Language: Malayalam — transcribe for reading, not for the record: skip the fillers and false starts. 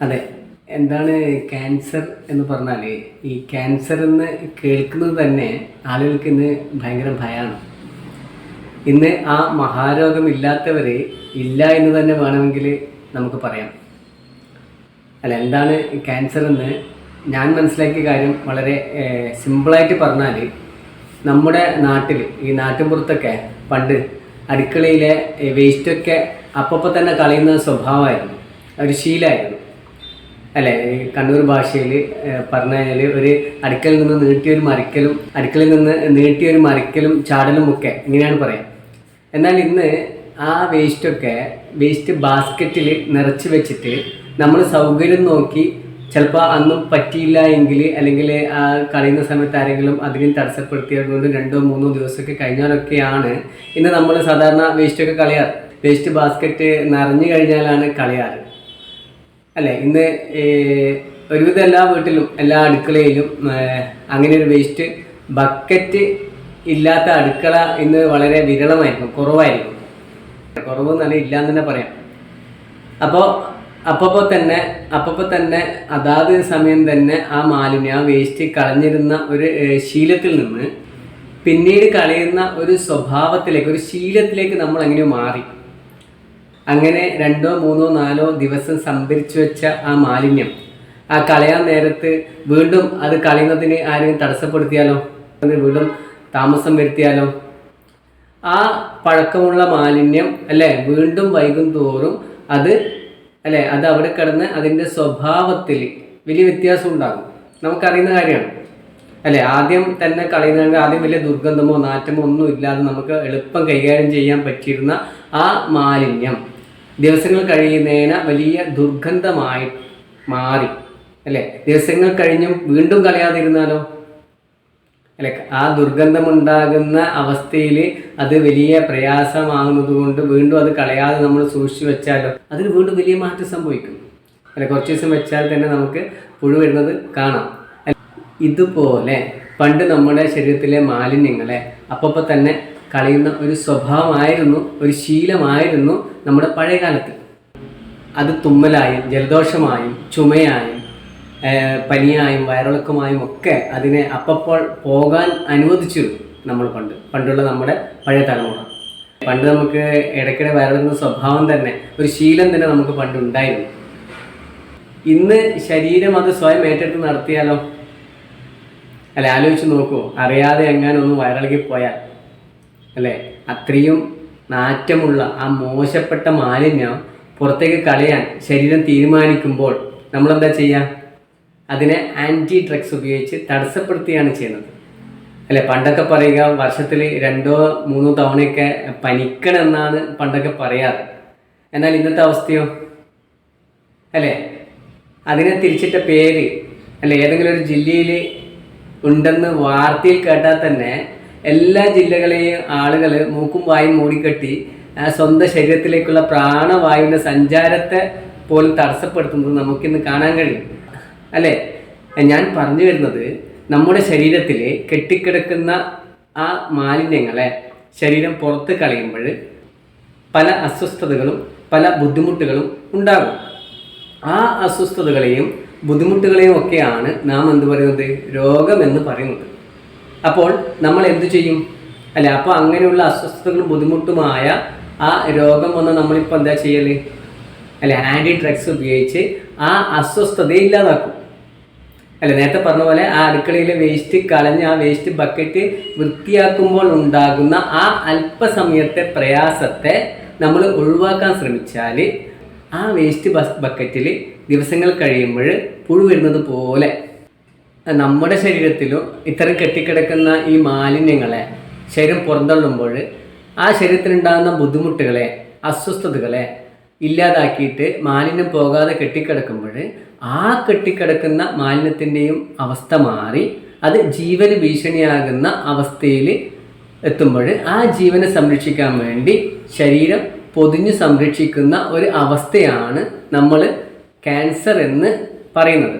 അതെ. എന്താണ് ക്യാൻസർ എന്ന് പറഞ്ഞാൽ, ഈ ക്യാൻസർ എന്ന് കേൾക്കുന്നത് തന്നെ ആളുകൾക്ക് ഇന്ന് ഭയങ്കര ഭയമാണ്. ഇന്ന് ആ മഹാരോഗമില്ലാത്തവർ ഇല്ല എന്ന് തന്നെ വേണമെങ്കിൽ നമുക്ക് പറയാം. അല്ല, എന്താണ് ക്യാൻസർ എന്ന് ഞാൻ മനസ്സിലാക്കിയ കാര്യം വളരെ സിമ്പിളായിട്ട് പറഞ്ഞാൽ, നമ്മുടെ നാട്ടിൽ ഈ നാട്ടിൻപുറത്തൊക്കെ പണ്ട് അടുക്കളയിലെ വേസ്റ്റൊക്കെ അപ്പോൾ തന്നെ കളയുന്ന സ്വഭാവമായിരുന്നു, ഒരു ശീലമായിരുന്നു. അല്ലേ, കണ്ണൂർ ഭാഷയിൽ പറഞ്ഞു കഴിഞ്ഞാൽ ഒരു അടുക്കളയിൽ നിന്ന് നീട്ടിയൊരു മറിക്കലും ചാടലും ഒക്കെ ഇങ്ങനെയാണ് പറയാം. എന്നാൽ ഇന്ന് ആ വേസ്റ്റ് ബാസ്ക്കറ്റിൽ നിറച്ച് വെച്ചിട്ട് നമ്മൾ സൗകര്യം നോക്കി, ചിലപ്പോൾ അന്നും പറ്റിയില്ല എങ്കിൽ, അല്ലെങ്കിൽ ആ കളയുന്ന സമയത്ത് ആരെങ്കിലും അതിനെ തടസ്സപ്പെടുത്തിയതുകൊണ്ട് 2-3 ദിവസമൊക്കെ കഴിഞ്ഞാലൊക്കെയാണ് ഇന്ന് നമ്മൾ സാധാരണ വേസ്റ്റൊക്കെ കളയാറ്. വേസ്റ്റ് ബാസ്ക്കറ്റ് നിറഞ്ഞു കഴിഞ്ഞാലാണ് കളയാറ്. അല്ലേ, ഇന്ന് ഒരുവിധം എല്ലാ വീട്ടിലും എല്ലാ അടുക്കളയിലും അങ്ങനെ ഒരു വേസ്റ്റ് ബക്കറ്റ് ഇല്ലാത്ത അടുക്കള ഇന്ന് വളരെ വിരളമായിരിക്കും, കുറവായിരിക്കും. കുറവെന്നല്ല, ഇല്ലയെന്ന് തന്നെ പറയാം. അപ്പോൾ തന്നെ അതാത് സമയം തന്നെ ആ മാലിന്യം, ആ വേസ്റ്റ് കളഞ്ഞിരുന്ന ഒരു ശീലത്തിൽ നിന്ന് പിന്നീട് കളയുന്ന ഒരു സ്വഭാവത്തിലേക്ക്, ഒരു ശീലത്തിലേക്ക് നമ്മൾ എങ്ങനെയോ മാറി. അങ്ങനെ 2-3-4 ദിവസം സംഭരിച്ചു വെച്ച ആ മാലിന്യം ആ കളയാൻ നേരത്ത് വീണ്ടും അത് കളയുന്നതിന് ആരെങ്കിലും തടസ്സപ്പെടുത്തിയാലോ, അത് വീണ്ടും താമസം വരുത്തിയാലോ, ആ പഴക്കമുള്ള മാലിന്യം അല്ലേ വീണ്ടും വൈകും തോറും അത് അവിടെ കിടന്ന് അതിൻ്റെ സ്വഭാവത്തിൽ വലിയ വ്യത്യാസം ഉണ്ടാകും. നമുക്കറിയുന്ന കാര്യമാണ്. അല്ലേ, ആദ്യം തന്നെ കളയുന്നതെങ്കിൽ ആദ്യം വലിയ ദുർഗന്ധമോ നാറ്റമോ ഒന്നും ഇല്ലാതെ നമുക്ക് എളുപ്പം കൈകാര്യം ചെയ്യാൻ പറ്റിയിരുന്ന ആ മാലിന്യം ദിവസങ്ങൾ കഴിയുന്നതിന് വലിയ ദുർഗന്ധമായി മാറി. അല്ലേ, ദിവസങ്ങൾ കഴിഞ്ഞും വീണ്ടും കളയാതിരുന്നാലോ, അല്ലെ, ആ ദുർഗന്ധമുണ്ടാകുന്ന അവസ്ഥയിൽ അത് വലിയ പ്രയാസമാകുന്നത് കൊണ്ട് വീണ്ടും അത് കളയാതെ നമ്മൾ സൂക്ഷിച്ചു വെച്ചാലോ അതിന് വീണ്ടും വലിയ മാറ്റം സംഭവിക്കും. അല്ലെ, കുറച്ച് ദിവസം വെച്ചാൽ തന്നെ നമുക്ക് പുഴു വരുന്നത് കാണാം. ഇതുപോലെ പണ്ട് നമ്മുടെ ശരീരത്തിലെ മാലിന്യങ്ങളെ അപ്പോൾ തന്നെ കളയുന്ന ഒരു സ്വഭാവമായിരുന്നു, ഒരു ശീലമായിരുന്നു നമ്മുടെ പഴയ കാലത്ത്. അത് തുമ്മലായും ജലദോഷമായും ചുമയായും പനിയായും വയറിളക്കമായും ഒക്കെ അതിനെ അപ്പോൾ പോകാൻ അനുവദിച്ചിരുന്നു നമ്മൾ പണ്ടുള്ള നമ്മുടെ പഴയ തലമുറ. പണ്ട് നമുക്ക് ഇടയ്ക്കിടെ വയറിളക്കുന്ന സ്വഭാവം തന്നെ, ഒരു ശീലം തന്നെ നമുക്ക് പണ്ട് ഉണ്ടായിരുന്നു. ഇന്ന് ശരീരം അത് സ്വയം ഏറ്റെടുത്ത് നടത്തിയാലോ, അല്ലെ, ആലോചിച്ച് നോക്കൂ. അറിയാതെ എങ്ങാനും ഒന്ന് വയറിളകിപ്പോയാൽ, അല്ലേ, അത്രയും നാറ്റമുള്ള ആ മോശപ്പെട്ട മാലിന്യം പുറത്തേക്ക് കളയാൻ ശരീരം തീരുമാനിക്കുമ്പോൾ നമ്മളെന്താ ചെയ്യുക? അതിനെ ആൻറ്റി ഡ്രഗ്സ് ഉപയോഗിച്ച് തടസ്സപ്പെടുത്തുകയാണ് ചെയ്യുന്നത്. അല്ലേ, പണ്ടൊക്കെ പറയുക വർഷത്തിൽ 2-3 തവണയൊക്കെ പനിക്കണമെന്നാണ് പണ്ടൊക്കെ പറയാറ്. എന്നാൽ ഇന്നത്തെ അവസ്ഥയോ, അല്ലേ, അതിനെ തിരിച്ചിട്ട പേര്, അല്ലെ, ഏതെങ്കിലും ഒരു ജില്ലയിൽ ഉണ്ടെന്ന് വാർത്തയിൽ കേട്ടാൽ തന്നെ എല്ലാ ജില്ലകളെയും ആളുകൾ മൂക്കും വായും മൂടിക്കെട്ടി സ്വന്തം ശരീരത്തിലേക്കുള്ള പ്രാണവായുവിൻ്റെ സഞ്ചാരത്തെ പോലും തടസ്സപ്പെടുത്തുന്നത് നമുക്കിന്ന് കാണാൻ കഴിയും. അല്ലേ, ഞാൻ പറഞ്ഞു വരുന്നത്, നമ്മുടെ ശരീരത്തിൽ കെട്ടിക്കിടക്കുന്ന ആ മാലിന്യങ്ങളെ ശരീരം പുറത്ത് കളയുമ്പോൾ പല അസ്വസ്ഥതകളും പല ബുദ്ധിമുട്ടുകളും ഉണ്ടാകും. ആ അസ്വസ്ഥതകളെയും ബുദ്ധിമുട്ടുകളെയും ഒക്കെയാണ് നാം എന്ത് പറയുന്നത്, രോഗമെന്ന് പറയുന്നത്. അപ്പോൾ നമ്മൾ എന്തു ചെയ്യും? അല്ലെ, അപ്പോൾ അങ്ങനെയുള്ള അസ്വസ്ഥതകളും ബുദ്ധിമുട്ടുമായ ആ രോഗം വന്ന് നമ്മളിപ്പോൾ എന്താ ചെയ്യൽ? അല്ലെ, ആൻറ്റി ഡ്രഗ്സ് ഉപയോഗിച്ച് ആ അസ്വസ്ഥതയെ ഇല്ലാതാക്കും. അല്ലെ, നേരത്തെ പറഞ്ഞ പോലെ ആ അടുക്കളയിലെ വേസ്റ്റ് കളഞ്ഞ് ആ വേസ്റ്റ് ബക്കറ്റ് വൃത്തിയാക്കുമ്പോൾ ഉണ്ടാകുന്ന ആ അല്പസമയത്തെ പ്രയാസത്തെ നമ്മൾ ഒഴിവാക്കാൻ ശ്രമിച്ചാൽ ആ വേസ്റ്റ് ബക്കറ്റിൽ ദിവസങ്ങൾ കഴിയുമ്പോൾ പുഴു വരുന്നത് പോലെ നമ്മുടെ ശരീരത്തിലും ഇത്തരം കെട്ടിക്കിടക്കുന്ന ഈ മാലിന്യങ്ങളെ ശരീരം പുറന്തള്ളുമ്പോൾ ആ ശരീരത്തിനുണ്ടാകുന്ന ബുദ്ധിമുട്ടുകളെ അസ്വസ്ഥതകളെ ഇല്ലാതാക്കിയിട്ട് മാലിന്യം പോകാതെ കെട്ടിക്കിടക്കുമ്പോൾ ആ കെട്ടിക്കിടക്കുന്ന മാലിന്യത്തിൻ്റെയും അവസ്ഥ മാറി അത് ജീവന് ഭീഷണിയാകുന്ന അവസ്ഥയിൽ എത്തുമ്പോൾ ആ ജീവനെ സംരക്ഷിക്കാൻ വേണ്ടി ശരീരം പൊതിഞ്ഞു സംരക്ഷിക്കുന്ന ഒരു അവസ്ഥയാണ് നമ്മൾ ക്യാൻസർ എന്ന് പറയുന്നത്.